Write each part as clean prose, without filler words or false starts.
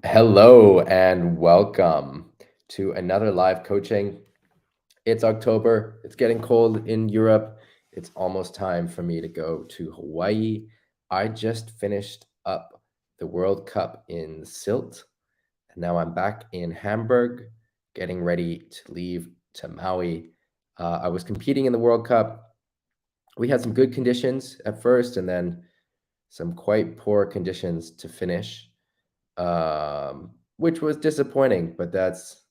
Hello and welcome to another live coaching. It's October. It's getting cold in Europe. It's almost time for me to go to Hawaii. I just finished up the World Cup in Silt, and now I'm back in Hamburg, getting ready to leave to Maui. I was competing in the World Cup. We had some good conditions at first, and then some quite poor conditions to finish, which was disappointing. But that's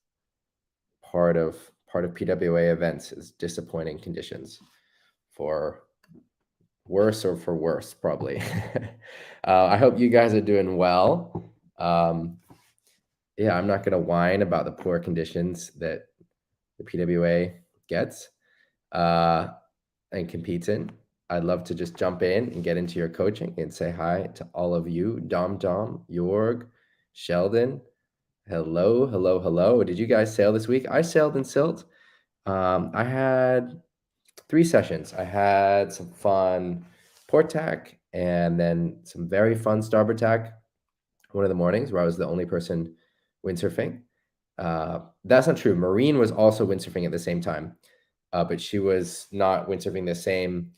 part of PWA events is disappointing conditions for worse or for worse, probably. I hope you guys are doing well. Yeah, I'm not going to whine about the poor conditions that the PWA gets and competes in. I'd love to just jump in and get into your coaching and say hi to all of you. Dom, Jörg, Sheldon. Hello, hello, hello. Did you guys sail this week? I sailed in Silt. I had 3 sessions. I had some fun port tack and then some very fun starboard tack one of the mornings where I was the only person windsurfing. That's not true. Maureen was also windsurfing at the same time, but she was not windsurfing the same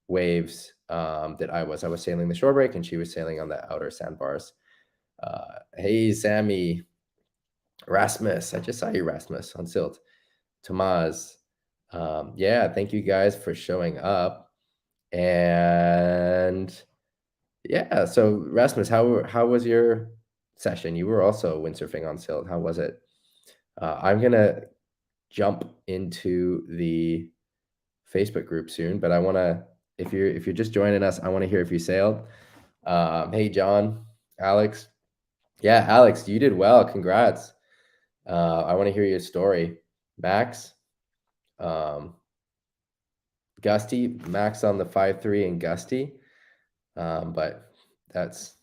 waves that I was. I was sailing the shore break and she was sailing on the outer sandbars. Hey, Sammy. Rasmus. I just saw you, Rasmus, on Silt. Tomasz. Yeah, thank you guys for showing up. And yeah, so Rasmus, how was your session? You were also windsurfing on Silt. How was it? I'm gonna jump into the Facebook group soon, but I wanna if you're just joining us, I want to hear if you sailed. Hey, John, Alex. Yeah, Alex, you did well. Congrats. I want to hear your story. Max, Gusty, Max on the 5.3 and Gusty. But that's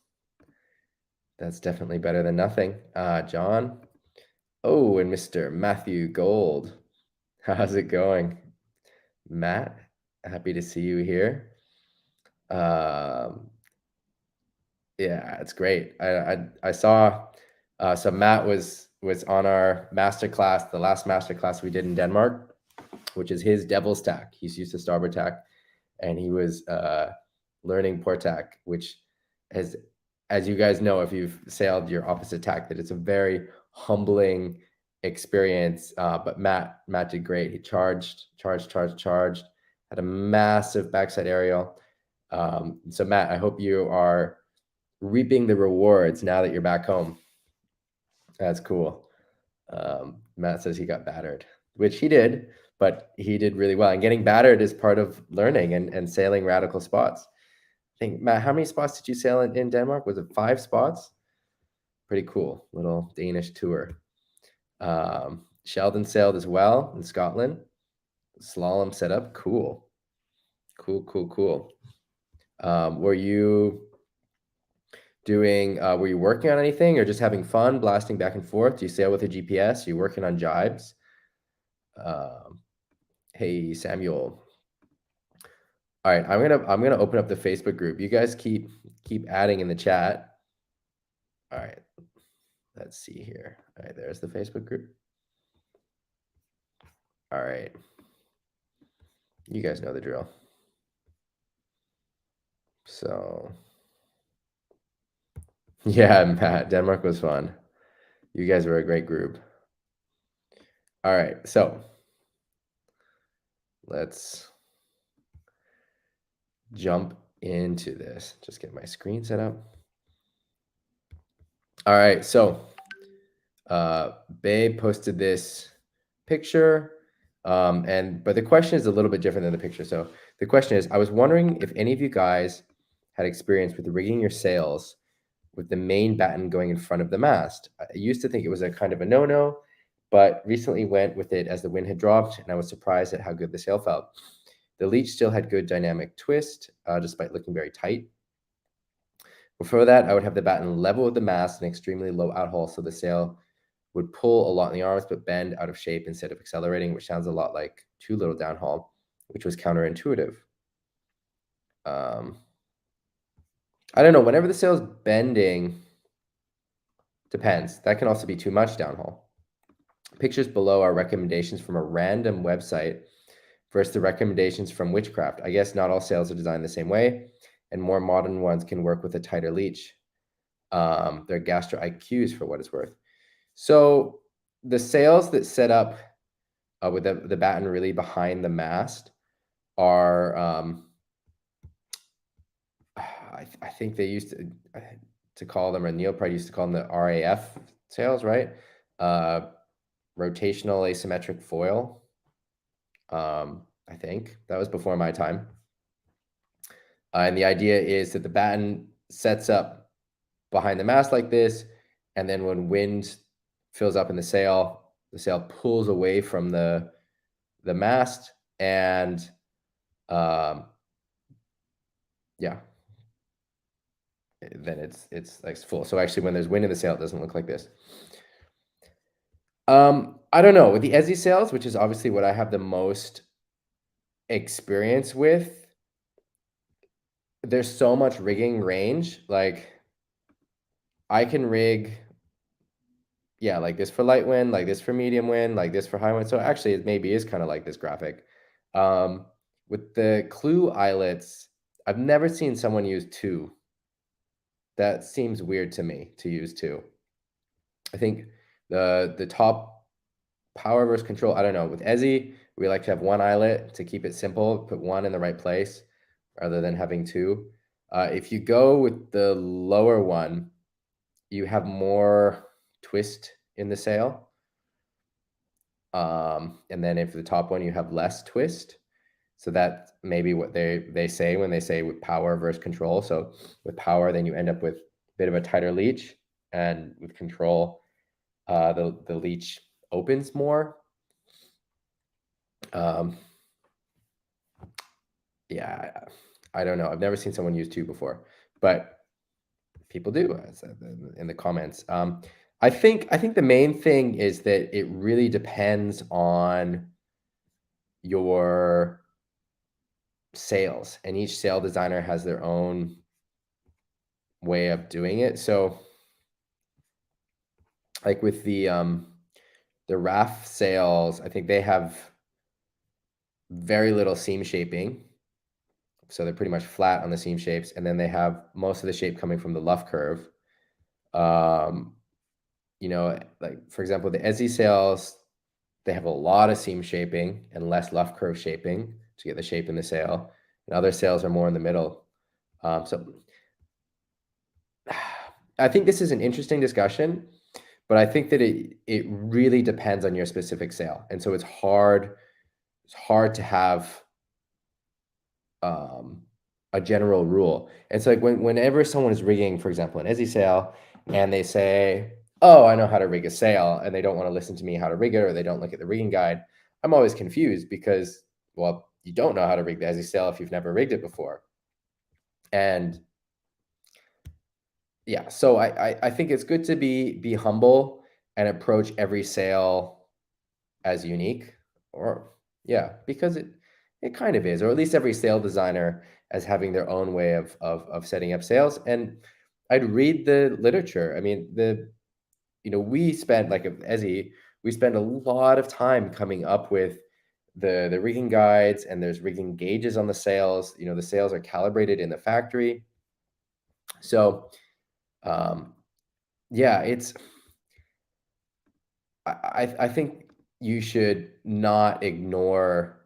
definitely better than nothing. John. Oh, and Mr. Mathew Gould. How's it going? Matt, happy to see you here. Yeah, it's great. I saw so Matt was on our master class, the last master class we did in Denmark, which is his devil's tack. He's used to starboard tack, and he was learning port tack, which as you guys know, if you've sailed your opposite tack, that it's a very humbling experience. But Matt did great. He charged, had a massive backside aerial. So Matt, I hope you are reaping the rewards now that you're back home. That's cool. Matt says he got battered, which he did, but he did really well. And getting battered is part of learning and sailing radical spots. I think, Matt, how many spots did you sail in Denmark? Was it 5 spots? Pretty cool. Little Danish tour. Sheldon sailed as well in Scotland. Slalom setup. Cool. Were you were you working on anything or just having fun, blasting back and forth? Do you sail with a GPS? Are you working on jibes? Hey, Samuel. All right, I'm gonna open up the Facebook group. You guys keep adding in the chat. All right, let's see here. All right, there's the Facebook group. All right, you guys know the drill. So yeah, Matt, Denmark was fun. You guys were a great group. All right, so let's jump into this. Just get my screen set up. All right, so Babe posted this picture, but the question is a little bit different than the picture. So the question is, I was wondering if any of you guys had experience with rigging your sails with the main batten going in front of the mast. I used to think it was a kind of a no-no, but recently went with it as the wind had dropped, and I was surprised at how good the sail felt. The leech still had good dynamic twist, despite looking very tight. Before that, I would have the batten level with the mast and extremely low outhaul, so the sail would pull a lot in the arms, but bend out of shape instead of accelerating, which sounds a lot like too little downhaul, which was counterintuitive. I don't know, whenever the sail's bending, Depends. That can also be too much downhole. Pictures below are recommendations from a random website versus the recommendations from Witchcraft. I guess not all sails are designed the same way, and more modern ones can work with a tighter leech. They're gastro IQs for what it's worth. So the sails that set up with the batten really behind the mast are, I think they used to call them, or Neil probably used to call them the RAF sails, right? Rotational asymmetric foil. I think that was before my time. And the idea is that the batten sets up behind the mast like this, and then when wind fills up in the sail pulls away from the mast, and yeah, then it's like full. So actually, when there's wind in the sail, it doesn't look like this. I don't know, with the Ezzy sails, which is obviously what I have the most experience with, there's so much rigging range. Like I can rig, yeah, like this for light wind, like this for medium wind, like this for high wind. So actually it maybe is kind of like this graphic. With the clue eyelets, I've never seen someone use 2. That seems weird to me to use 2. I think the top power versus control, I don't know. With Ezzy, we like to have 1 eyelet to keep it simple, put 1 in the right place rather than having 2. If you go with the lower one, you have more twist in the sail. And then if the top one, you have less twist. So that maybe what they say when they say with power versus control. So with power, then you end up with a bit of a tighter leech, and with control, the leech opens more. Yeah, I don't know. I've never seen someone use 2 before, but people do in the comments. I think the main thing is that it really depends on your sails, and each sail designer has their own way of doing it. So like with the RAF sails, I think they have very little seam shaping. So they're pretty much flat on the seam shapes, and then they have most of the shape coming from the luff curve. You know, like for example, the Ezzy sails, they have a lot of seam shaping and less luff curve shaping to get the shape in the sail, and other sails are more in the middle. So I think this is an interesting discussion, but I think that it really depends on your specific sail, and so it's hard to have a general rule. It's like whenever someone is rigging, for example, an Ezzy sail, and they say, "Oh, I know how to rig a sail," and they don't want to listen to me how to rig it, or they don't look at the rigging guide, I'm always confused because, well, you don't know how to rig the Ezzy sail if you've never rigged it before. And yeah, so I think it's good to be humble and approach every sail as unique, or yeah, because it kind of is, or at least every sail designer as having their own way of setting up sails. And I'd read the literature. I mean, we spent, like Ezzy, we spend a lot of time coming up with the rigging guides, and there's rigging gauges on the sails. The sails are calibrated in the factory. So yeah, I think you should not ignore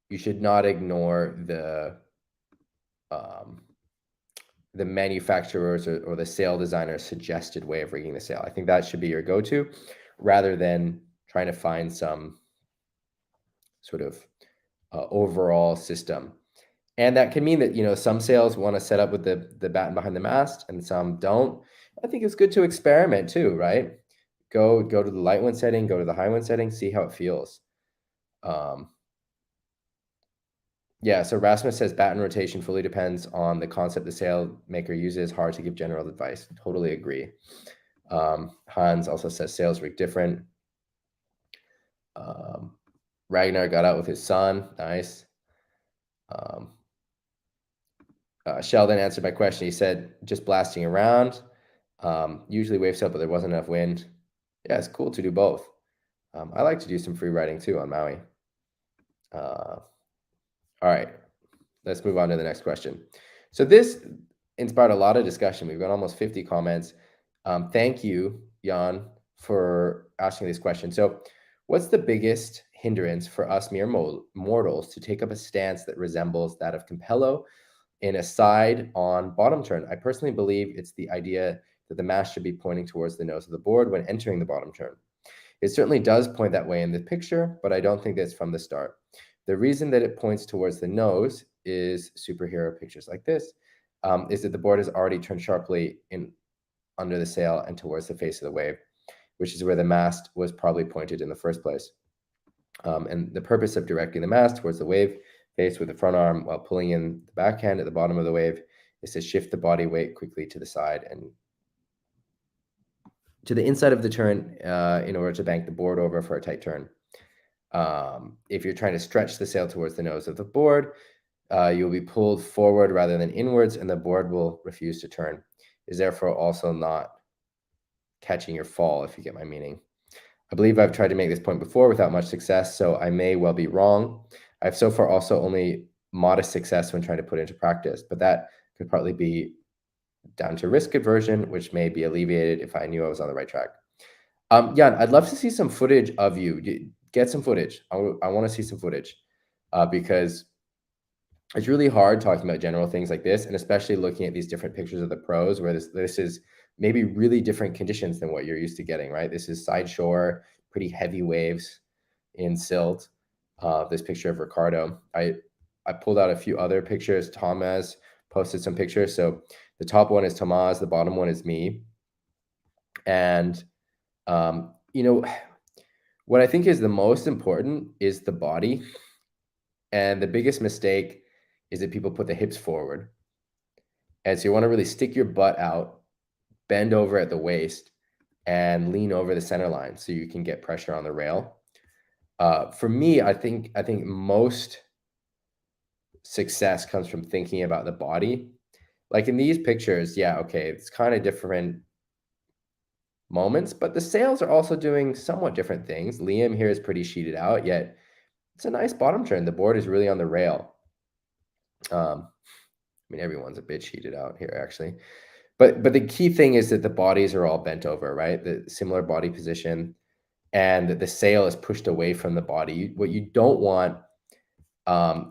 the manufacturer's or the sail designer's suggested way of rigging the sail. I think that should be your go-to, rather than trying to find some sort of overall system. And that can mean that some sails want to set up with the batten behind the mast, and some don't. I think it's good to experiment too, right? Go to the light wind setting, go to the high wind setting, see how it feels. Yeah, so Rasmus says batten rotation fully depends on the concept the sail maker uses. Hard to give general advice. Totally agree. Hans also says sails rig different. Ragnar got out with his son. Nice. Sheldon answered my question. He said just blasting around. Usually wave sail, but there wasn't enough wind. Yeah, it's cool to do both. I like to do some free riding too on Maui. All right, let's move on to the next question. So this inspired a lot of discussion. We've got almost 50 comments. Thank you, Jan, for asking this question. So what's the biggest hindrance for us mere mortals to take up a stance that resembles that of Campello in a side on bottom turn? I personally believe it's the idea that the mast should be pointing towards the nose of the board when entering the bottom turn. It certainly does point that way in the picture, but I don't think that's from the start. The reason that it points towards the nose is superhero pictures like this, is that the board is already turned sharply in under the sail and towards the face of the wave, which is where the mast was probably pointed in the first place. And the purpose of directing the mast towards the wave face with the front arm while pulling in the backhand at the bottom of the wave is to shift the body weight quickly to the side and to the inside of the turn in order to bank the board over for a tight turn. If you're trying to stretch the sail towards the nose of the board, you'll be pulled forward rather than inwards, and the board will refuse to turn. Is therefore also not catching your fall, if you get my meaning. I believe I've tried to make this point before without much success, so I may well be wrong. I've so far also only modest success when trying to put into practice, but that could partly be down to risk aversion, which may be alleviated if I knew I was on the right track. Jan, I'd love to see some footage of you. Get some footage. I want to see some footage because it's really hard talking about general things like this, and especially looking at these different pictures of the pros where this is maybe really different conditions than what you're used to getting, right? This is side shore, pretty heavy waves in silt. This picture of Ricardo. I pulled out a few other pictures. Tomasz posted some pictures. So the top one is Tomasz, the bottom one is me. And, you know, what I think is the most important is the body. And the biggest mistake is that people put the hips forward. And so you want to really stick your butt out, bend over at the waist, and lean over the center line so you can get pressure on the rail. For me, I think most success comes from thinking about the body. Like in these pictures, yeah, okay, it's kind of different moments, but the sails are also doing somewhat different things. Liam here is pretty sheeted out, yet it's a nice bottom turn. The board is really on the rail. I mean, everyone's a bit sheeted out here, actually. But the key thing is that the bodies are all bent over, right? The similar body position, and the sail is pushed away from the body. What you don't want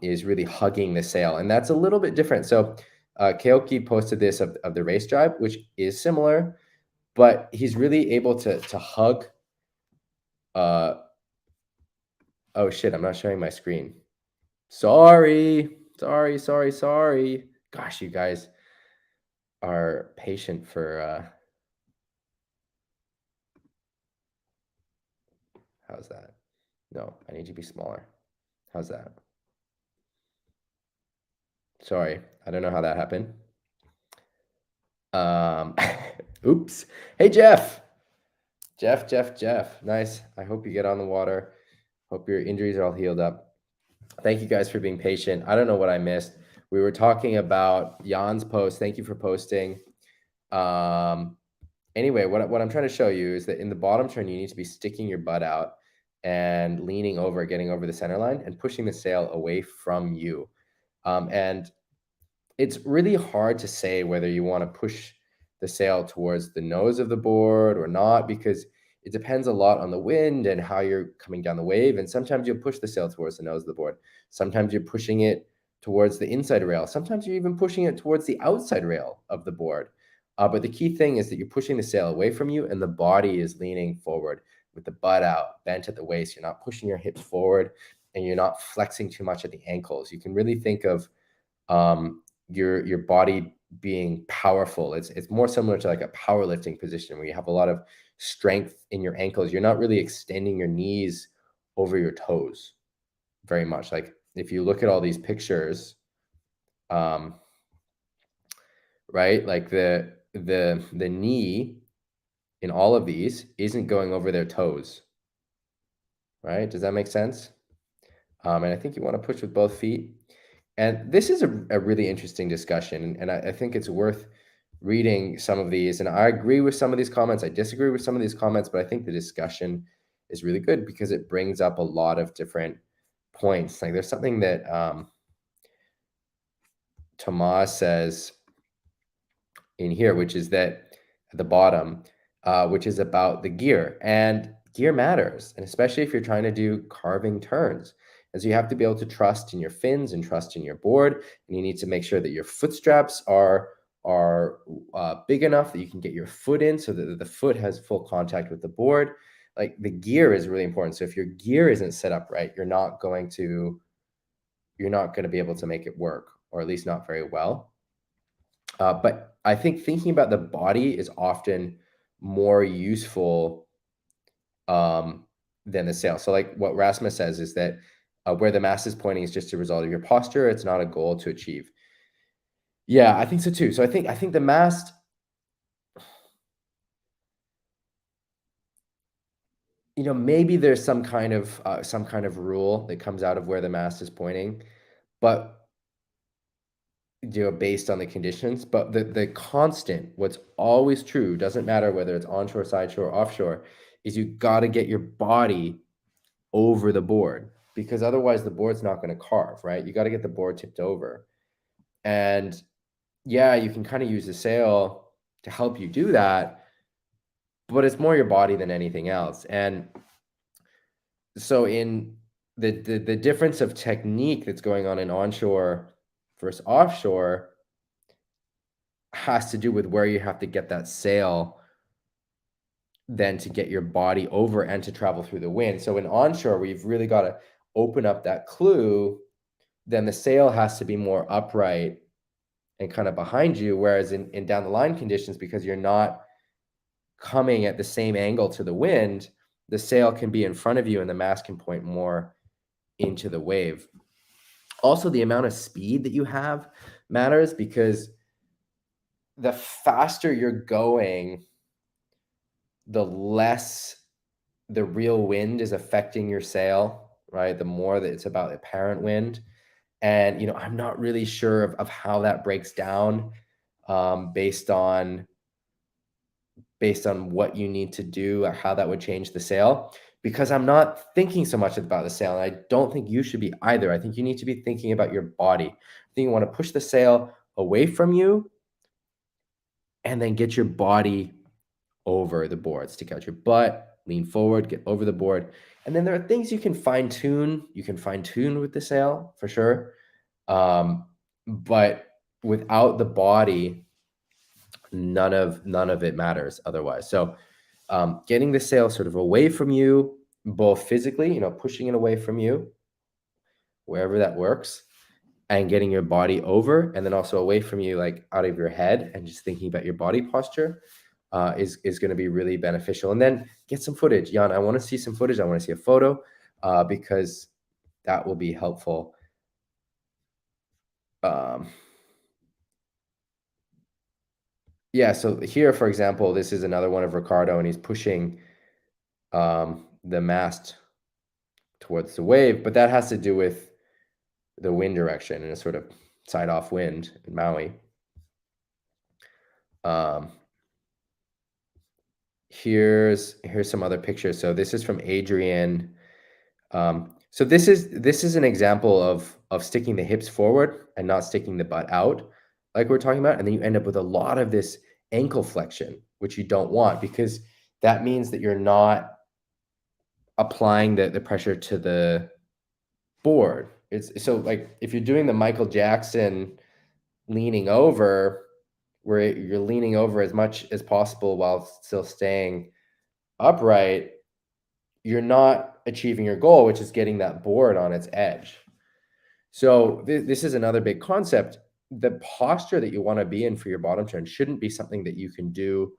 is really hugging the sail, and that's a little bit different. So Keoki posted this of the race drive, which is similar, but he's really able to hug. Oh shit, I'm not showing my screen. Sorry. Gosh, you guys are patient for how's that? No, I need to be smaller. How's that? Sorry, I don't know how that happened. Oops. Hey, Jeff. Nice. I hope you get on the water. Hope your injuries are all healed up. Thank you guys for being patient. I don't know what I missed. We were talking about Jan's post. Thank you for posting. Anyway, what I'm trying to show you is that in the bottom turn, you need to be sticking your butt out and leaning over, getting over the center line and pushing the sail away from you. And it's really hard to say whether you want to push the sail towards the nose of the board or not, because it depends a lot on the wind and how you're coming down the wave. And sometimes you'll push the sail towards the nose of the board. Sometimes you're pushing it towards the inside rail. Sometimes you're even pushing it towards the outside rail of the board. But the key thing is that you're pushing the sail away from you and the body is leaning forward with the butt out, bent at the waist. You're not pushing your hips forward and you're not flexing too much at the ankles. You can really think of your body being powerful. It's more similar to like a powerlifting position where you have a lot of strength in your ankles. You're not really extending your knees over your toes very much. Like if you look at all these pictures, right? Like the knee in all of these isn't going over their toes, right? Does that make sense? And I think you want to push with both feet. And this is a really interesting discussion, and I think it's worth reading some of these, and I agree with some of these comments. I disagree with some of these comments, but I think the discussion is really good because it brings up a lot of different points. Like there's something that Tomasz says in here, which is that at the bottom, which is about the gear, and gear matters, and especially if you're trying to do carving turns. And so you have to be able to trust in your fins and trust in your board, and you need to make sure that your foot straps are big enough that you can get your foot in so that the foot has full contact with the board. Like the gear is really important. So if your gear isn't set up right, you're not going to be able to make it work, or at least not very well. But I think thinking about the body is often more useful than the sail. So like what Rasmus says is that where the mast is pointing is just a result of your posture. It's not a goal to achieve. Yeah, I think so too. So I think the mast, maybe there's some kind of rule that comes out of where the mast is pointing, but based on the conditions. But the constant, what's always true, doesn't matter whether it's onshore, sideshore, offshore, is you got to get your body over the board, because otherwise the board's not going to carve, right? You got to get the board tipped over. And yeah, you can kind of use the sail to help you do that, but it's more your body than anything else. And so in the difference of technique that's going on in onshore versus offshore has to do with where you have to get that sail then to get your body over and to travel through the wind. So in onshore, where you've really got to open up that clue, then the sail has to be more upright and kind of behind you. Whereas in down the line conditions, because you're not coming at the same angle to the wind, the sail can be in front of you and the mast can point more into the wave. Also, the amount of speed that you have matters, because the faster you're going, the less the real wind is affecting your sail, right? The more that it's about apparent wind. And, I'm not really sure of how that breaks down based on what you need to do, or how that would change the sail, because I'm not thinking so much about the sail. And I don't think you should be either. I think you need to be thinking about your body. I think you want to push the sail away from you and then get your body over the board. Stick out your butt, lean forward, get over the board. And then there are things you can fine tune. You can fine tune with the sail for sure. But without the body, none of it matters otherwise. So getting the sail sort of away from you, both physically, pushing it away from you, wherever that works, and getting your body over, and then also away from you, like out of your head, and just thinking about your body posture is going to be really beneficial. And then get some footage. Jan, I want to see some footage. I want to see a photo because that will be helpful. Yeah, so here, for example, this is another one of Ricardo, and he's pushing the mast towards the wave, but that has to do with the wind direction and a sort of side-off wind in Maui. Here's some other pictures. So this is from Adrian. So this is an example of sticking the hips forward and not sticking the butt out, like we're talking about. And then you end up with a lot of this ankle flexion, which you don't want, because that means that you're not applying the pressure to the board. It's so like if you're doing the Michael Jackson leaning over, where you're leaning over as much as possible while still staying upright, you're not achieving your goal, which is getting that board on its edge. So this is another big concept. The posture that you want to be in for your bottom turn shouldn't be something that you can do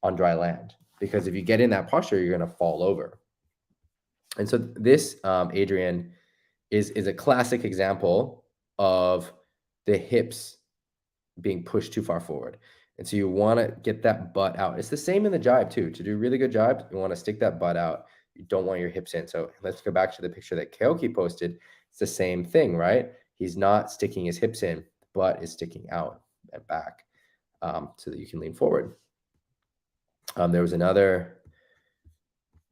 on dry land, because if you get in that posture, you're going to fall over. And so this, Adrian, is a classic example of the hips being pushed too far forward. And so you want to get that butt out. It's the same in the jibe too. To do really good jibes, you want to stick that butt out. You don't want your hips in. So let's go back to the picture that Keoki posted. It's the same thing, right? He's not sticking his hips in, the butt is sticking out and back. so that you can lean forward. There was another,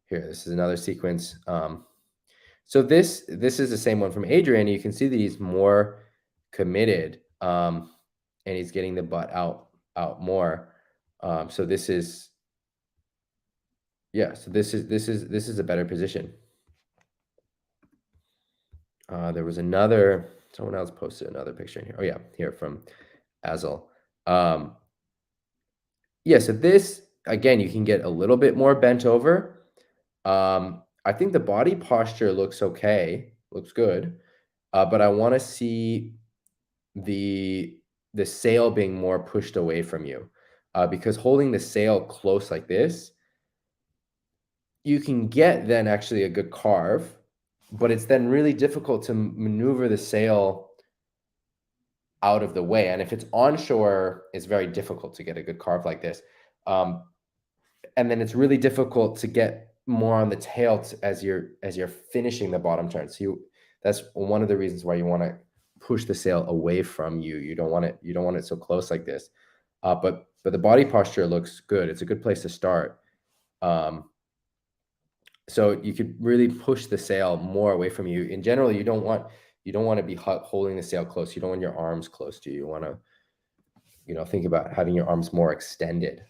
here, this is another sequence. So this is the same one from Adrian. You can see that he's more committed, and he's getting the butt out more. So this is, yeah, so this is a better position. There was another, someone else posted another picture in here. Oh yeah, here from Azel. Yeah, so this, again, you can get a little bit more bent over. I think the body posture looks okay, looks good, but I want to see the sail being more pushed away from you, because holding the sail close like this, you can get then actually a good carve, but it's then really difficult to maneuver the sail out of the way. And if it's onshore, it's very difficult to get a good carve like this. And then it's really difficult to get more on the tail as you're finishing the bottom turn. So that's one of the reasons why you want to push the sail away from you. You don't want it so close like this. But the body posture looks good. It's a good place to start. So you could really push the sail more away from you. In general, you don't want to be holding the sail close. You don't want your arms close to you. You want to, think about having your arms more extended.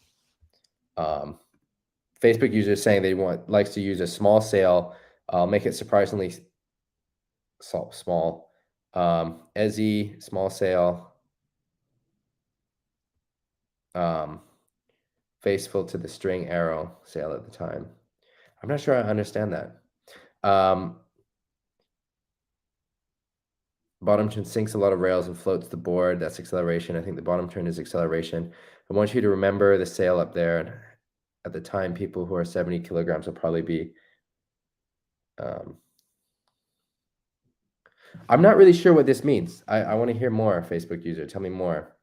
Facebook user is saying they likes to use a small sail. I'll make it surprisingly small. Ezzy, small sail. Faithful to the string arrow sail at the time. I'm not sure I understand that. Bottom turn sinks a lot of rails and floats the board. That's acceleration. I think the bottom turn is acceleration. I want you to remember the sail up there. At the time, people who are 70 kilograms will probably be. I'm not really sure what this means. I want to hear more, Facebook user. Tell me more.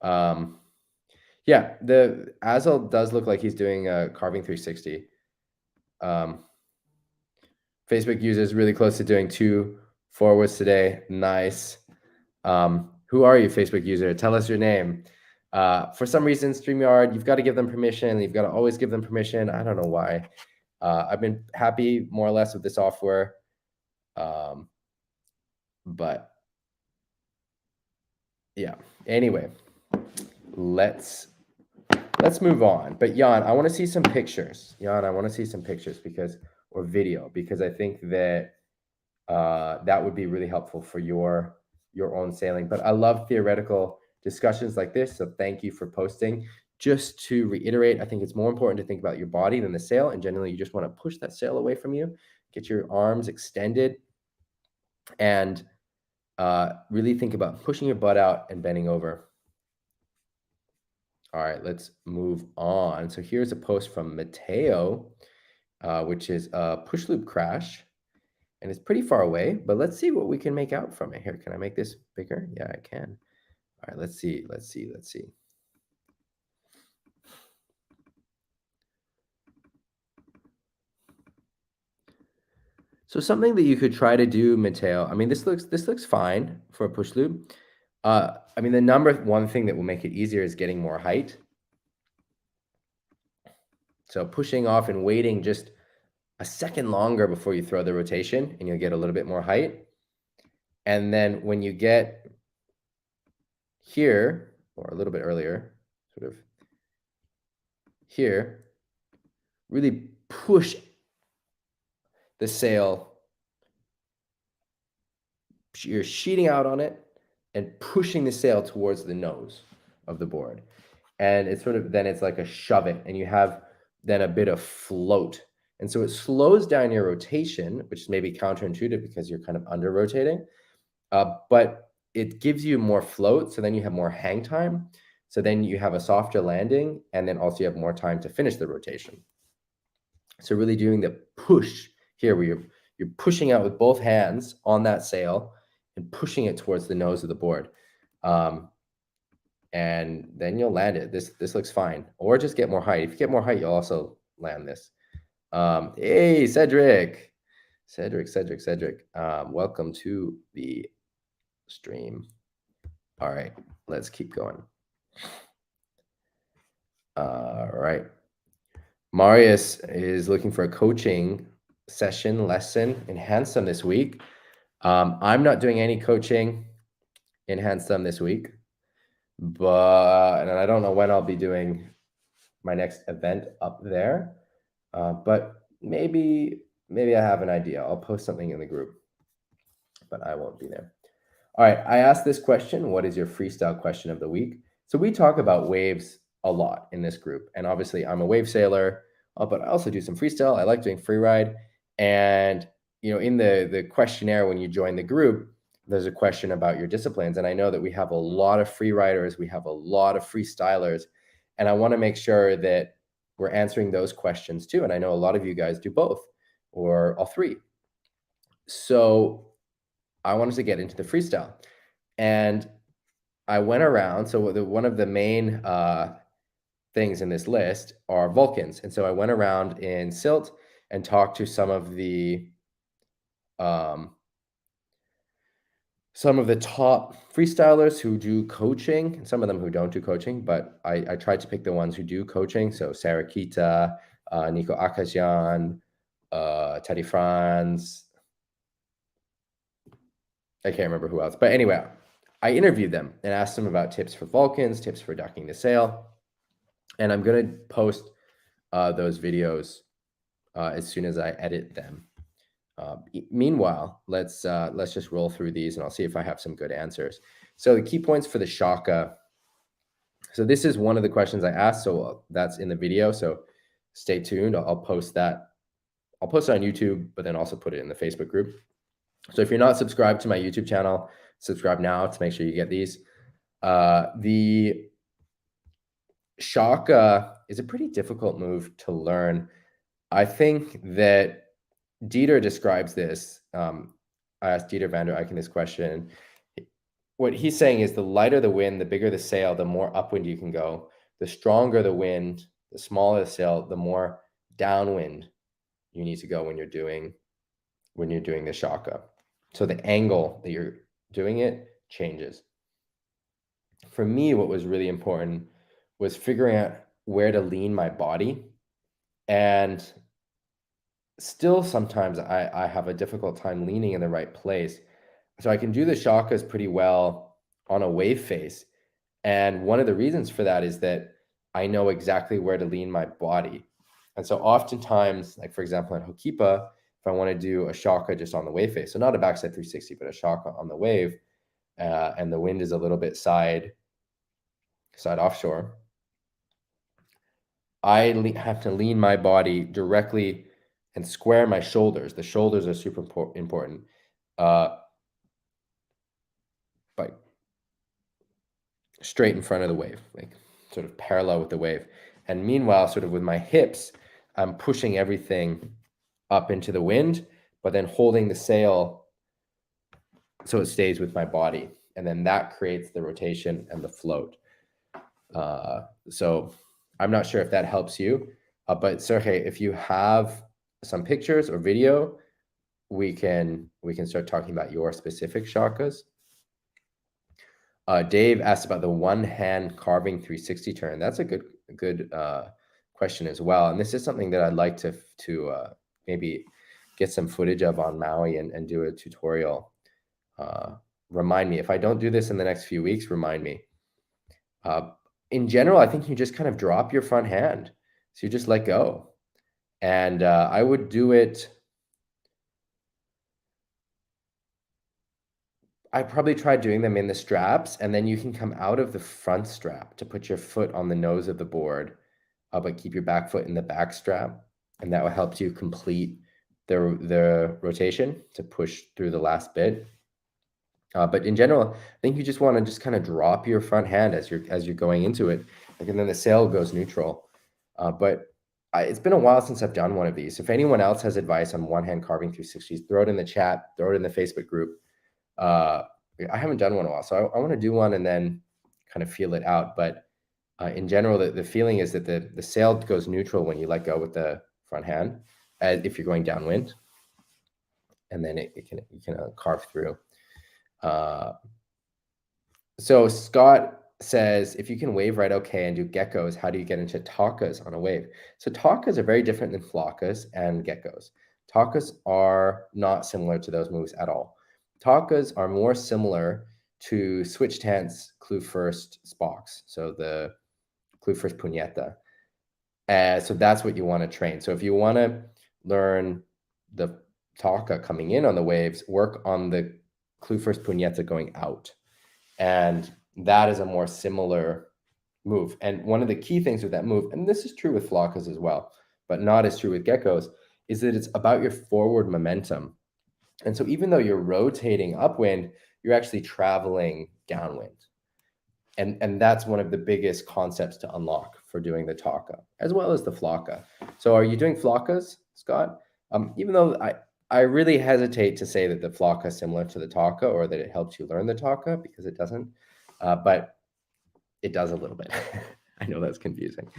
Yeah, the Azel does look like he's doing a carving 360. Facebook user is really close to doing 2 forwards today. Nice. Who are you, Facebook user? Tell us your name. For some reason, StreamYard, you've got to give them permission. You've got to always give them permission. I don't know why. I've been happy more or less with the software. But yeah, anyway, let's move on. But Jan, I want to see some pictures. Or video, because I think that that would be really helpful for your own sailing. But I love theoretical discussions like this, so thank you for posting. Just to reiterate, I think it's more important to think about your body than the sail, and generally you just want to push that sail away from you, get your arms extended, and really think about pushing your butt out and bending over. All right, let's move on. So here's a post from Matteo, which is a push loop crash, and it's pretty far away, but let's see what we can make out from it. Here, can I make this bigger? Yeah, I can. All right, let's see. So something that you could try to do, Matteo, I mean, this looks fine for a push loop. I mean, the number one thing that will make it easier is getting more height. So pushing off and waiting just a second longer before you throw the rotation, and you'll get a little bit more height. And then when you get here, or a little bit earlier, sort of here, really push the sail. You're sheeting out on it and pushing the sail towards the nose of the board. And it's sort of, then it's like a shove it, and you have then a bit of float. And so it slows down your rotation, which is maybe counterintuitive because you're kind of under rotating, but it gives you more float. So then you have more hang time. So then you have a softer landing, and then also you have more time to finish the rotation. So really doing the push here, where you're pushing out with both hands on that sail and pushing it towards the nose of the board. And then you'll land it. This looks fine. Or just get more height. If you get more height, you'll also land this. Hey, Cedric. Welcome to the stream. All right, let's keep going. Right. Marius is looking for a coaching lesson in handsome this week. I'm not doing any coaching in handsome this week, and I don't know when I'll be doing my next event up there. But maybe I have an idea. I'll post something in the group, but I won't be there. All right. I asked this question. What is your freestyle question of the week? So we talk about waves a lot in this group. And obviously I'm a wave sailor, but I also do some freestyle. I like doing free ride. And, in the questionnaire, when you join the group, there's a question about your disciplines. And I know that we have a lot of free riders. We have a lot of freestylers. And I want to make sure that we're answering those questions too. And I know a lot of you guys do both or all three. So I wanted to get into the freestyle, and I went around. So one of the main things in this list are Vulcans. And so I went around in Silt and talked to some of the top freestylers who do coaching, and some of them who don't do coaching, but I tried to pick the ones who do coaching. So Sarah Kita, Nico Akasyan, Teddy Franz. I can't remember who else. But anyway, I interviewed them and asked them about tips for Vulcans, tips for ducking the sail. And I'm going to post those videos as soon as I edit them. Meanwhile, let's just roll through these and I'll see if I have some good answers. So the key points for the Shaka. So this is one of the questions I asked. So that's in the video. So stay tuned. I'll post that. I'll post it on YouTube, but then also put it in the Facebook group. So if you're not subscribed to my YouTube channel, subscribe now to make sure you get these. The Shaka is a pretty difficult move to learn. I think that Dieter describes this. I asked Dieter van der Eycken this question. What he's saying is the lighter the wind, the bigger the sail, the more upwind you can go. The stronger the wind, the smaller the sail, the more downwind you need to go when you're doing the Shaka. So the angle that you're doing it changes. For me, what was really important was figuring out where to lean my body. And still sometimes I have a difficult time leaning in the right place. So I can do the Shakas pretty well on a wave face. And one of the reasons for that is that I know exactly where to lean my body. And so oftentimes, like for example, in Hokipa, if I want to do a Shaka just on the wave face, so not a backside 360, but a Shaka on the wave, and the wind is a little bit side offshore, I have to lean my body directly and square my shoulders. The shoulders are super important. But straight in front of the wave, like sort of parallel with the wave. And meanwhile, sort of with my hips, I'm pushing everything up into the wind, but then holding the sail so it stays with my body. And then that creates the rotation and the float. So I'm not sure if that helps you, but Sergey, if you have some pictures or video, we can start talking about your specific Shakas. Dave asked about the one-hand carving 360 turn. That's a good question as well. And this is something that I'd like to maybe get some footage of on Maui and do a tutorial. Remind me if I don't do this in the next few weeks. Remind me. In general, I think you just kind of drop your front hand, so you just let go, and I would do it. I probably tried doing them in the straps, and then you can come out of the front strap to put your foot on the nose of the board, but keep your back foot in the back strap, and that will help you complete the rotation to push through the last bit. But in general, I think you just want to just kind of drop your front hand as you're going into it, and then the sail goes neutral. But it's been a while since I've done one of these. If anyone else has advice on one-hand carving 360s, throw it in the chat, throw it in the Facebook group. I haven't done one in a while, so I want to do one and then kind of feel it out. But in general, the feeling is that the sail goes neutral when you let go with the front hand, if you're going downwind, and then you can carve through. So Scott says, if you can wave right okay and do geckos, how do you get into takas on a wave? So takas are very different than flakas and geckos. Takas are not similar to those moves at all. Takas are more similar to switch stance, clue first spocks. So the clue first puñeta. So that's what you want to train. So if you want to learn the taka coming in on the waves, work on the clue first puñeta going out. And that is a more similar move. And one of the key things with that move, and this is true with flakas as well, but not as true with geckos, is that it's about your forward momentum. And so even though you're rotating upwind, you're actually traveling downwind. And that's one of the biggest concepts to unlock for doing the taka, as well as the flaka. So are you doing flakas, Scott? Even though I really hesitate to say that the flaka is similar to the taka or that it helps you learn the taka, because it doesn't, but it does a little bit. I know that's confusing.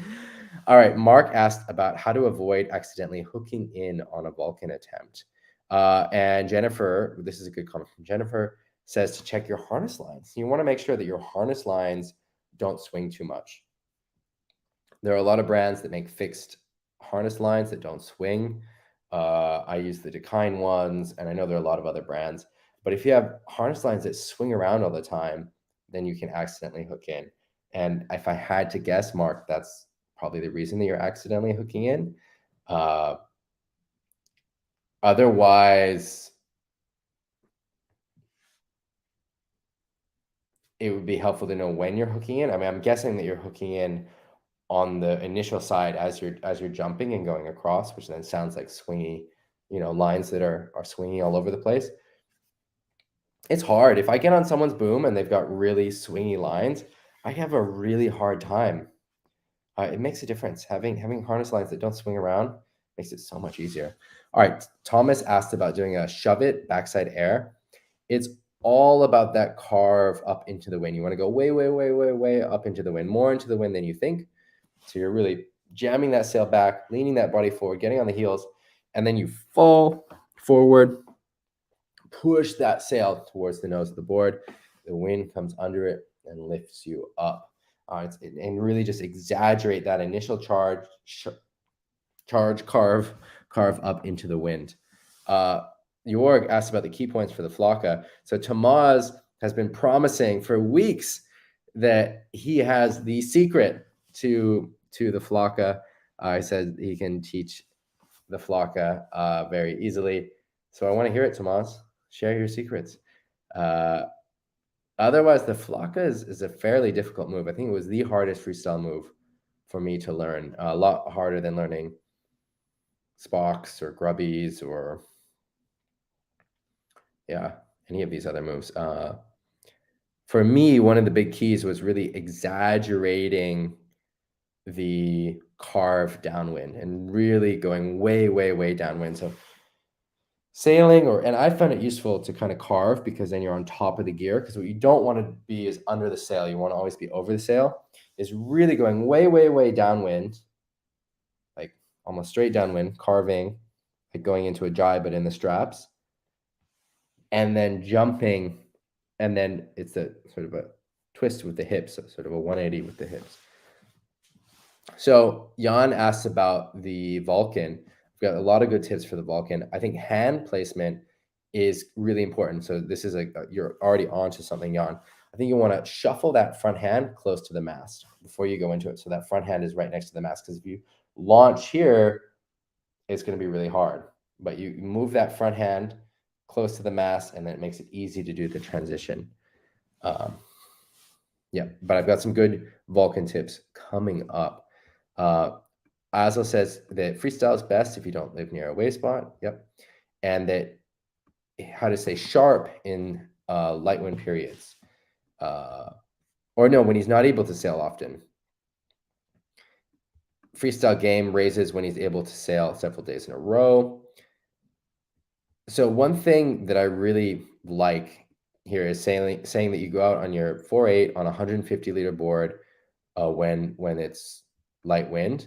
All right, Mark asked about how to avoid accidentally hooking in on a Vulcan attempt. And Jennifer, this is a good comment from Jennifer, says to check your harness lines. You want to make sure that your harness lines don't swing too much. There are a lot of brands that make fixed harness lines that don't swing. I use the Dakine ones, and I know there are a lot of other brands. But if you have harness lines that swing around all the time, then you can accidentally hook in. And if I had to guess, Mark, that's probably the reason that you're accidentally hooking in. Otherwise, it would be helpful to know when you're hooking in. I mean, I'm guessing that you're hooking in on the initial side as you're jumping and going across, which then sounds like swingy, lines that are swinging all over the place. It's hard. If I get on someone's boom and they've got really swingy lines, I have a really hard time. It makes a difference. Having harness lines that don't swing around makes it so much easier. All right, Thomas asked about doing a shove it backside air. It's all about that carve up into the wind. You want to go way, way, way, way, way up into the wind, more into the wind than you think. So you're really jamming that sail back, leaning that body forward, getting on the heels, and then you fall forward, push that sail towards the nose of the board. The wind comes under it and lifts you up. And really just exaggerate that initial charge, carve up into the wind. Jörg asked about the key points for the flaka. So Tomasz has been promising for weeks that he has the secret to the flaka. He said he can teach the flaka very easily. So I want to hear it, Tomasz. Share your secrets. Otherwise, the flaka is a fairly difficult move. I think it was the hardest freestyle move for me to learn. A lot harder than learning spocks or grubbies or any of these other moves. For me, one of the big keys was really exaggerating the carve downwind and really going way, way, way downwind. So sailing, and I found it useful to kind of carve, because then you're on top of the gear, because what you don't want to be is under the sail. You want to always be over the sail. Is really going way, way, way downwind, like almost straight downwind, carving, like going into a jibe, but in the straps, and then jumping, and then it's a sort of a twist with the hips, so sort of a 180 with the hips. So Jan asks about the Vulcan. We've got a lot of good tips for the Vulcan. I think hand placement is really important. So this is you're already onto something, Jan. I think you want to shuffle that front hand close to the mast before you go into it. So that front hand is right next to the mast, because if you launch here, it's going to be really hard. But you move that front hand close to the mast, and then it makes it easy to do the transition. But I've got some good Vulcan tips coming up. Azo says that freestyle is best if you don't live near a wave spot. Yep. And that how to stay sharp in light wind periods. Or no, when he's not able to sail often. Freestyle game raises when he's able to sail several days in a row. So one thing that I really like here is saying that you go out on your 4.8 on a 150 liter board when it's light wind.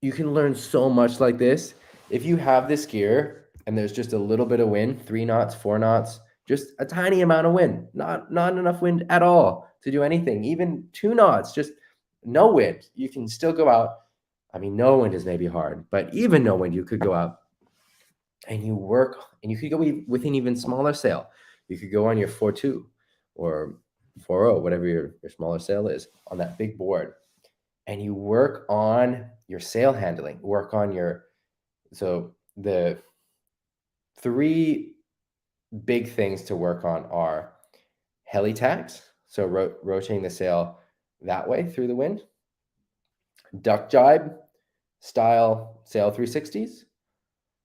You can learn so much like this. If you have this gear and there's just a little bit of wind, 3 knots, 4 knots, just a tiny amount of wind, not enough wind at all to do anything, even 2 knots, just no wind. You can still go out. I mean, no wind is maybe hard, but even no wind, you could go out and you work, and you could go with an even smaller sail. You could go on your 4-2 or 4-0, whatever your smaller sail is, on that big board, and you work on your sail handling, work on your, so the 3 big things to work on are heli tacks, so rotating the sail that way through the wind, duck jibe style sail 360s,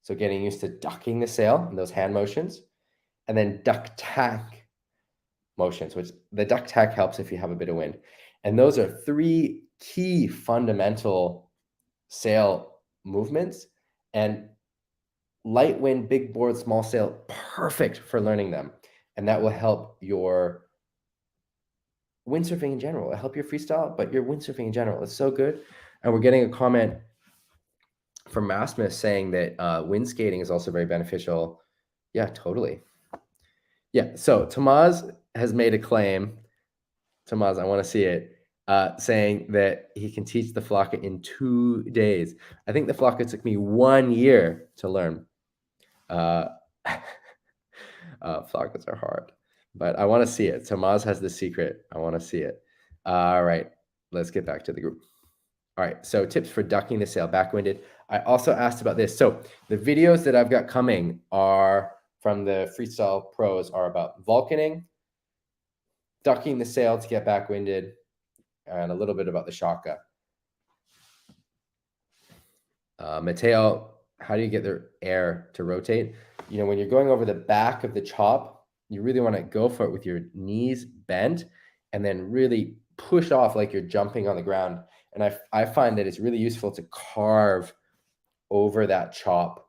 so getting used to ducking the sail and those hand motions, and then duck tack motions, which the duck tack helps if you have a bit of wind. And those are 3 key fundamental sail movements, and light wind, big board, small sail, perfect for learning them. And that will help your windsurfing in general. It'll help your freestyle, but your windsurfing in general. It's so good. And we're getting a comment from Masmus saying that wind skating is also very beneficial. Yeah, totally. Yeah, so Tomasz has made a claim. Tomasz, I want to see it, saying that he can teach the flocka in 2 days. I think the flocka took me 1 year to learn. Flockas are hard, but I want to see it. Tomasz has the secret. I want to see it. All right, let's get back to the group. All right, so tips for ducking the sail backwinded. I also asked about this. So the videos that I've got coming are from the freestyle pros are about vulcaning, ducking the sail to get backwinded, and a little bit about the shaka. Matteo, how do you get the air to rotate? You know, when you're going over the back of the chop, you really want to go for it with your knees bent and then really push off like you're jumping on the ground. And I find that it's really useful to carve over that chop,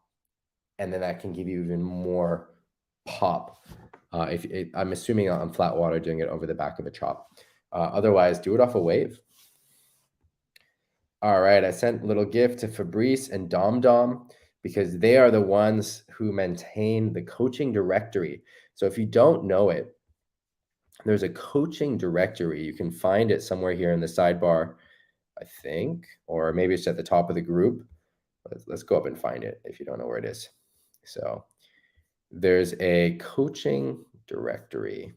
and then that can give you even more pop. I'm assuming on flat water, doing it over the back of a chop. Otherwise, do it off a wave. All right, I sent a little gift to Fabrice and Dom because they are the ones who maintain the coaching directory. So if you don't know it, there's a coaching directory. You can find it somewhere here in the sidebar, I think, or maybe it's at the top of the group. Let's go up and find it if you don't know where it is. So there's a coaching directory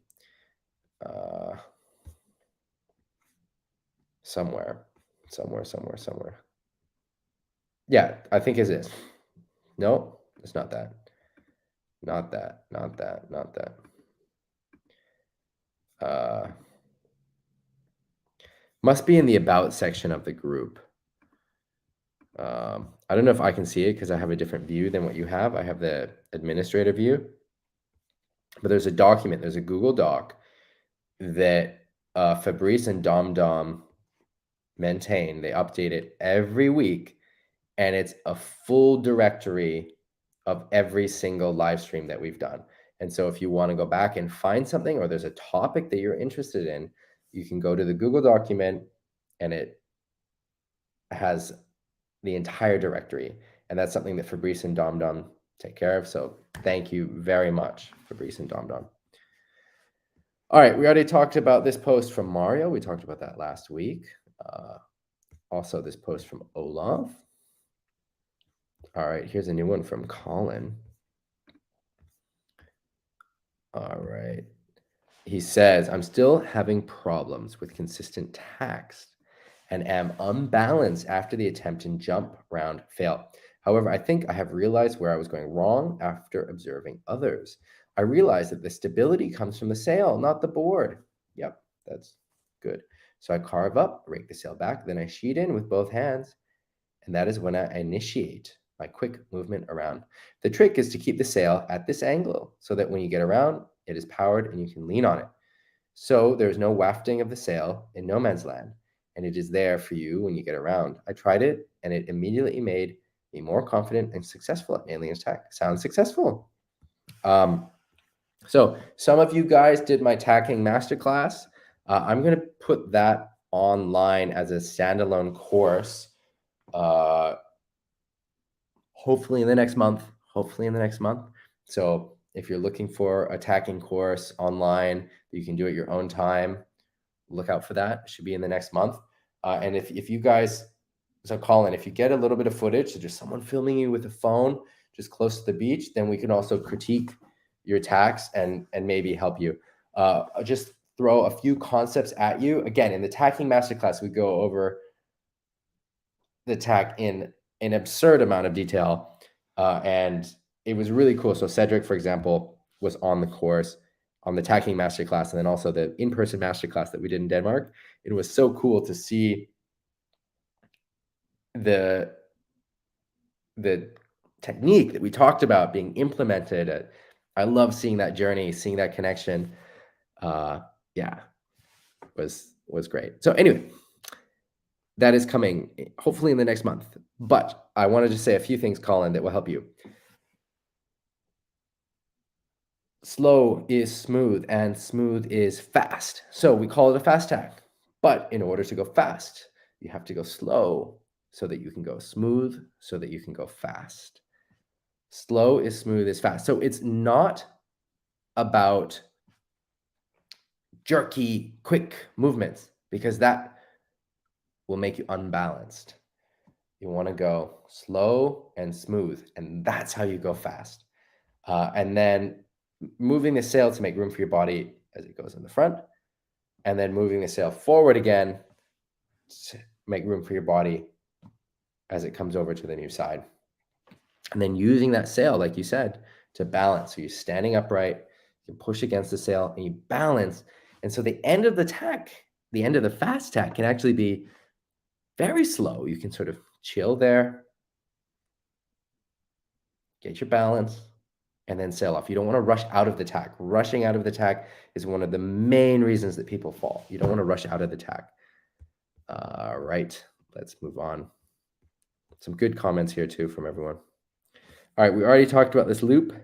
somewhere. Yeah, I think it is. No, it's not that. Not that. Must be in the about section of the group. I don't know if I can see it because I have a different view than what you have. I have the administrator view, but there's a document, there's a Google Doc that Fabrice and Dom maintain. They update it every week, and it's a full directory of every single live stream that we've done. And so if you want to go back and find something, or there's a topic that you're interested in, you can go to the Google document, and it has the entire directory. And that's something that Fabrice and Dom take care of. So thank you very much, Fabrice and Dom. All right, we already talked about this post from Mario. We talked about that last week. Also this post from Olaf. All right, here's a new one from Colin. All right. He says, I'm still having problems with consistent tacks and am unbalanced after the attempt and jump round fail. However, I think I have realized where I was going wrong after observing others. I realized that the stability comes from the sail, not the board. Yep, that's good. So I carve up, rake the sail back, then I sheet in with both hands, and that is when I initiate my quick movement around. The trick is to keep the sail at this angle so that when you get around, it is powered and you can lean on it. So there's no wafting of the sail in no man's land, and it is there for you when you get around. I tried it, and it immediately made me more confident and successful at alien tack. Sounds successful. So some of you guys did my tacking masterclass. I'm going to put that online as a standalone course. Hopefully in the next month. So If you're looking for a tacking course online that you can do at your own time, look out for that. It should be in the next month. And if you guys, so Colin, if you get a little bit of footage, so just someone filming you with a phone just close to the beach, then we can also critique your tacks and maybe help you. Just throw a few concepts at you. Again, in the tacking masterclass, we go over the tack in an absurd amount of detail, and it was really cool. So Cedric, for example, was on the course on the tacking masterclass, and then also the in-person masterclass that we did in Denmark. It was so cool to see the technique that we talked about being implemented. I love seeing that journey, seeing that connection. Yeah, was great. So anyway, that is coming hopefully in the next month. But I wanted to say a few things, Colin, that will help you. Slow is smooth and smooth is fast. So we call it a fast tack. But in order to go fast, you have to go slow so that you can go smooth, so that you can go fast. Slow is smooth is fast. So it's not about jerky, quick movements, because that will make you unbalanced. You want to go slow and smooth, and that's how you go fast. And then moving the sail to make room for your body as it goes in the front, and then moving the sail forward again to make room for your body as it comes over to the new side. And then using that sail, like you said, to balance. So you're standing upright, you push against the sail, and you balance. And so the end of the tack, the end of the fast tack, can actually be very slow. You can sort of chill there, get your balance, and then sail off. You don't want to rush out of the tack. Rushing out of the tack is one of the main reasons that people fall. You don't want to rush out of the tack. All right, let's move on. Some good comments here too from everyone. All right, we already talked about this loop.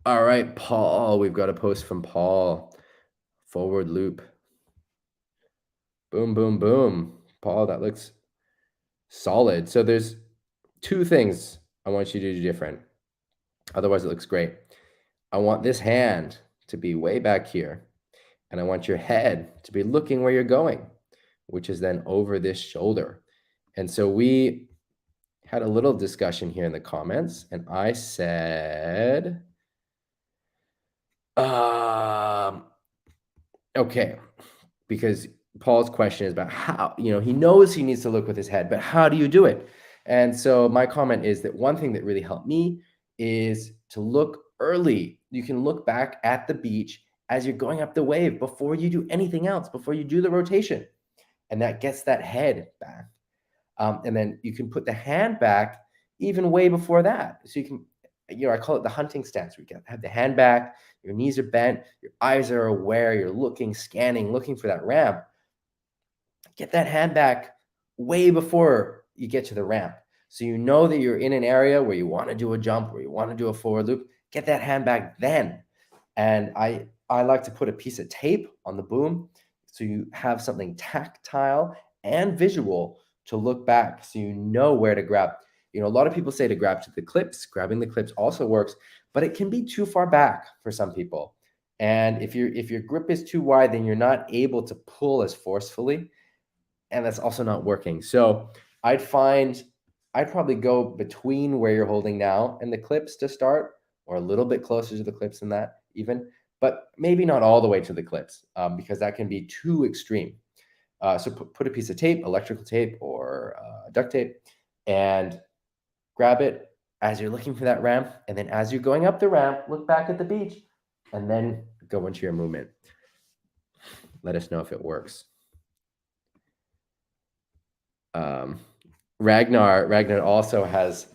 All right, Paul, we've got a post from Paul. Forward loop. Boom, boom, boom. Paul, that looks solid. So there's two things I want you to do different. Otherwise, it looks great. I want this hand to be way back here, and I want your head to be looking where you're going, which is then over this shoulder. And so we had a little discussion here in the comments, and I said, okay, because Paul's question is about how, he knows he needs to look with his head, but how do you do it? And so my comment is that one thing that really helped me is to look early. You can look back at the beach as you're going up the wave before you do anything else, before you do the rotation. And that gets that head back. And then you can put the hand back even way before that. So you can, I call it the hunting stance. We can have the hand back, your knees are bent, your eyes are aware, you're looking, scanning, looking for that ramp. Get that hand back way before you get to the ramp. So you know that you're in an area where you want to do a jump, where you want to do a forward loop. Get that hand back then. And I like to put a piece of tape on the boom so you have something tactile and visual to look back so you know where to grab. A lot of people say to grab to the clips. Grabbing the clips also works, but it can be too far back for some people. And if your grip is too wide, then you're not able to pull as forcefully, and that's also not working. So I'd probably go between where you're holding now and the clips to start, or a little bit closer to the clips than that even, but maybe not all the way to the clips, because that can be too extreme. So put a piece of tape, electrical tape or duct tape, and grab it as you're looking for that ramp. And then as you're going up the ramp, look back at the beach and then go into your movement. Let us know if it works. Ragnar also has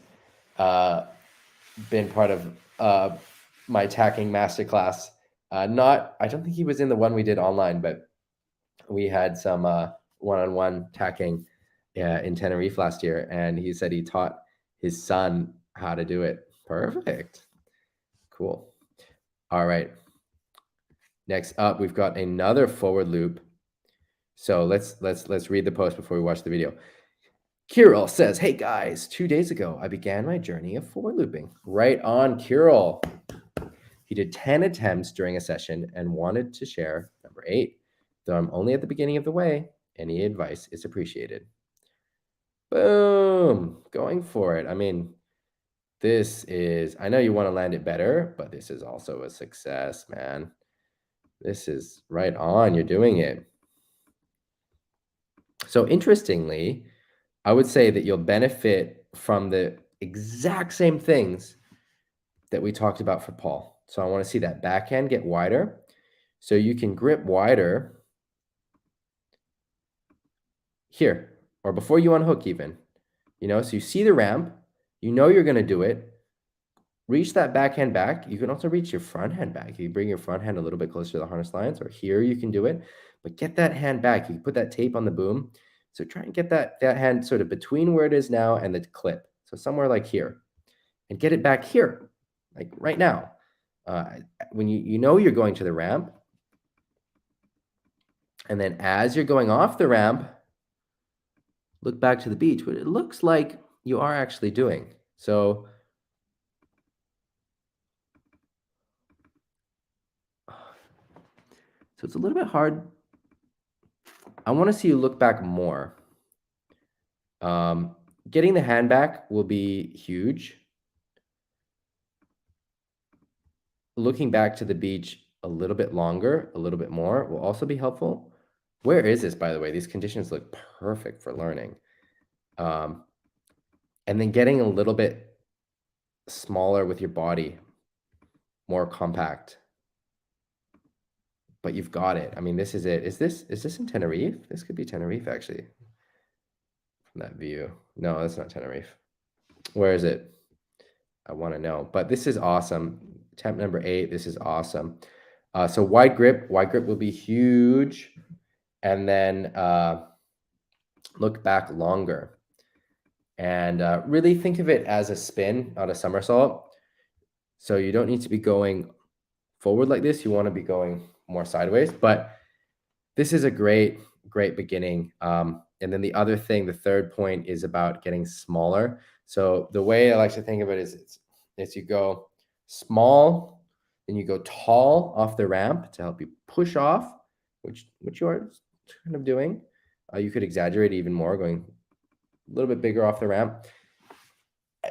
been part of my tacking masterclass. I don't think he was in the one we did online, but we had some one-on-one tacking in Tenerife last year, and he said he taught his son how to do it. Perfect. Cool. All right. Next up, we've got another forward loop. So let's read the post before we watch the video. Kirill says, hey guys, 2 days ago, I began my journey of forward looping. Right on, Kirill. He did 10 attempts during a session and wanted to share number 8. Though I'm only at the beginning of the way, any advice is appreciated. Boom, going for it. I mean, this is, I know you want to land it better, but this is also a success, man. This is right on. You're doing it. So interestingly, I would say that you'll benefit from the exact same things that we talked about for Paul. So I want to see that backhand get wider. So you can grip wider here or before you unhook even, so you see the ramp, you're going to do it. Reach that backhand back. You can also reach your front hand back. You bring your front hand a little bit closer to the harness lines, or here you can do it, but get that hand back. You can put that tape on the boom. So try and get that hand sort of between where it is now and the clip. So somewhere like here, and get it back here, like right now. When you're going to the ramp, and then as you're going off the ramp, look back to the beach, what it looks like you are actually doing. So it's a little bit hard. I want to see you look back more. Getting the hand back will be huge. Looking back to the beach a little bit longer, a little bit more will also be helpful. Where is this, by the way? These conditions look perfect for learning. And then getting a little bit smaller with your body, more compact. But you've got it. I mean, this is it. Is this in Tenerife? This could be Tenerife, actually, from that view. No, that's not Tenerife. Where is it? I want to know. But this is awesome. Attempt number 8. This is awesome. So wide grip will be huge. And then look back longer. And really think of it as a spin, not a somersault. So you don't need to be going forward like this. You want to be going more sideways, but this is a great beginning. And then the other thing, the third point, is about getting smaller. So the way I like to think of it is it's you go small, then you go tall off the ramp to help you push off, which you are kind of doing. You could exaggerate even more, going a little bit bigger off the ramp.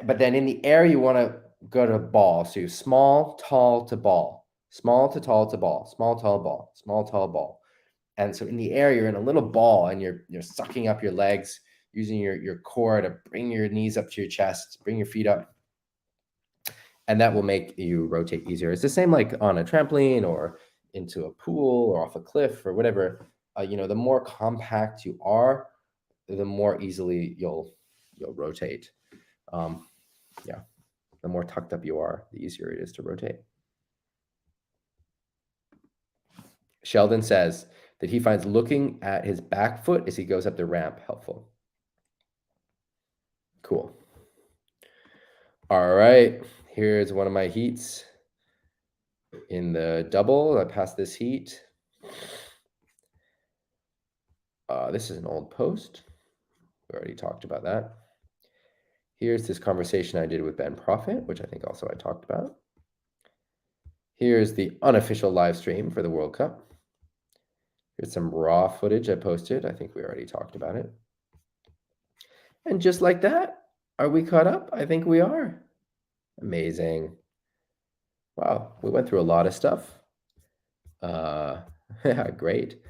But then in the air, you want to go to ball. So you small, tall to ball, small to tall to ball, small, tall ball, small, tall ball. And so in the air, you're in a little ball and you're sucking up your legs, using your core to bring your knees up to your chest, bring your feet up. And that will make you rotate easier. It's the same like on a trampoline or into a pool or off a cliff or whatever. The more compact you are, the more easily you'll rotate. The more tucked up you are, the easier it is to rotate. Sheldon says that he finds looking at his back foot as he goes up the ramp helpful. Cool. All right, here's one of my heats in the double. I passed this heat. This is an old post. We already talked about that. Here's this conversation I did with Ben Prophet, which I think also I talked about. Here's the unofficial live stream for the World Cup. Here's some raw footage I posted. I think we already talked about it. And just like that, are we caught up? I think we are. Amazing. Wow, we went through a lot of stuff. Yeah, great.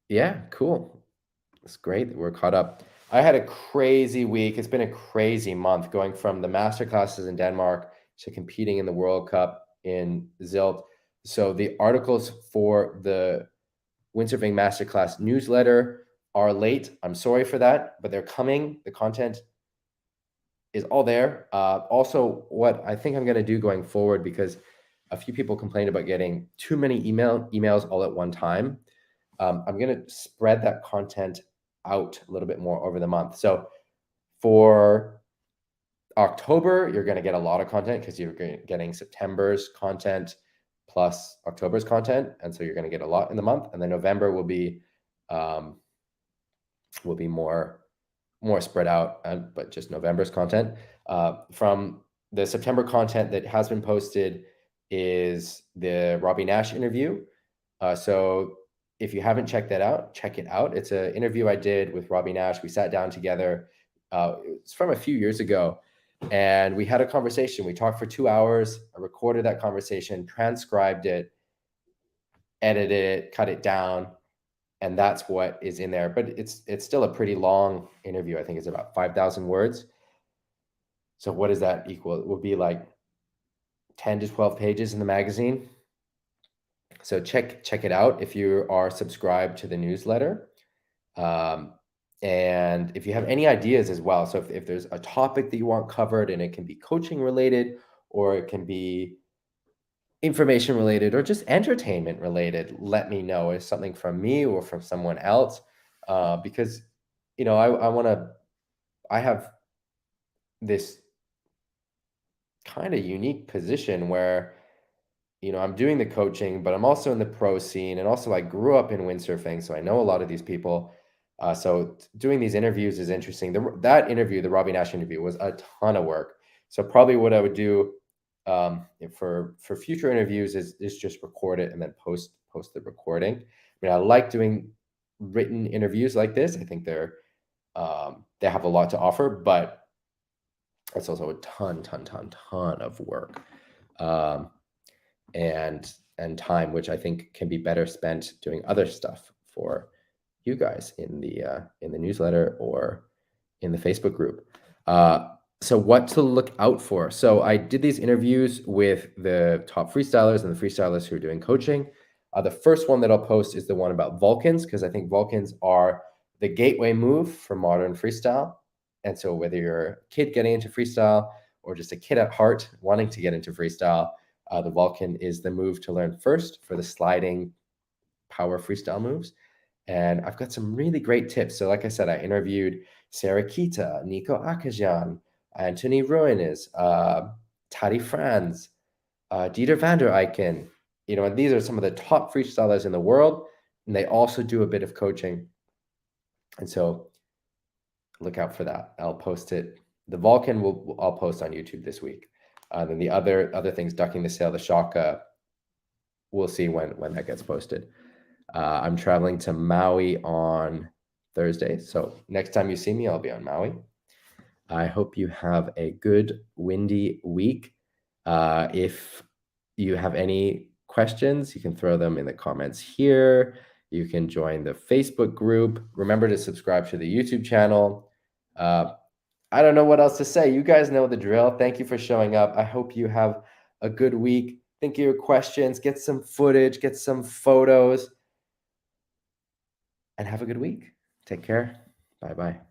Yeah, cool. It's great that we're caught up. I had a crazy week. It's been a crazy month, going from the master classes in Denmark to competing in the World Cup in Zilt. So the articles for the Windsurfing Masterclass newsletter are late. I'm sorry for that, but they're coming. The content is all there. Also, what I think I'm going to do going forward, because a few people complained about getting too many emails all at one time, I'm going to spread that content out a little bit more over the month. So for October, you're going to get a lot of content because you're getting September's content plus October's content. And so you're going to get a lot in the month. And then November will be will be more spread out, but just November's content. From the September content that has been posted is the Robbie Nash interview. So if you haven't checked that out, check it out. It's an interview I did with Robbie Nash. We sat down together. It's from a few years ago, and we had a conversation. We talked for 2 hours. I recorded that conversation, transcribed it, edited it, cut it down, and that's what is in there. But it's still a pretty long interview. I think it's about 5,000 words. So what does that equal? It would be like 10 to 12 pages in the magazine. So check it out if you are subscribed to the newsletter. And if you have any ideas as well, so if there's a topic that you want covered, and it can be coaching related, or it can be information related, or just entertainment related, let me know. It's something from me or from someone else, because I have this kind of unique position where I'm doing the coaching, but I'm also in the pro scene, and also I grew up in windsurfing, so I know a lot of these people. So doing these interviews is interesting. That interview, the Robbie Nash interview, was a ton of work. So probably what I would do for future interviews is just record it and then post the recording. I mean, I like doing written interviews like this. I think they have a lot to offer, but it's also a ton of work. And time, which I think can be better spent doing other stuff for you guys in the newsletter or in the Facebook group. So what to look out for? So I did these interviews with the top freestylers and the freestylers who are doing coaching. The first one that I'll post is the one about Vulcans, because I think Vulcans are the gateway move for modern freestyle. And so whether you're a kid getting into freestyle or just a kid at heart wanting to get into freestyle, the Vulcan is the move to learn first for the sliding power freestyle moves. And I've got some really great tips. So like I said, I interviewed Sarah Kita, Nico Akajan, Anthony Ruines, Taddy Franz, Dieter van der Eycken. And these are some of the top freestylers in the world, and they also do a bit of coaching. And so look out for that. I'll post it. The Vulcan I'll post on YouTube this week. Then the other things, ducking the sail, the Shaka, we'll see when that gets posted. I'm traveling to Maui on Thursday, so next time you see me, I'll be on Maui. I hope you have a good windy week. If you have any questions, you can throw them in the comments here. You can join the Facebook group. Remember to subscribe to the YouTube channel. I don't know what else to say. You guys know the drill. Thank you for showing up. I hope you have a good week. Think of your questions, get some footage, get some photos, and have a good week. Take care. Bye-bye.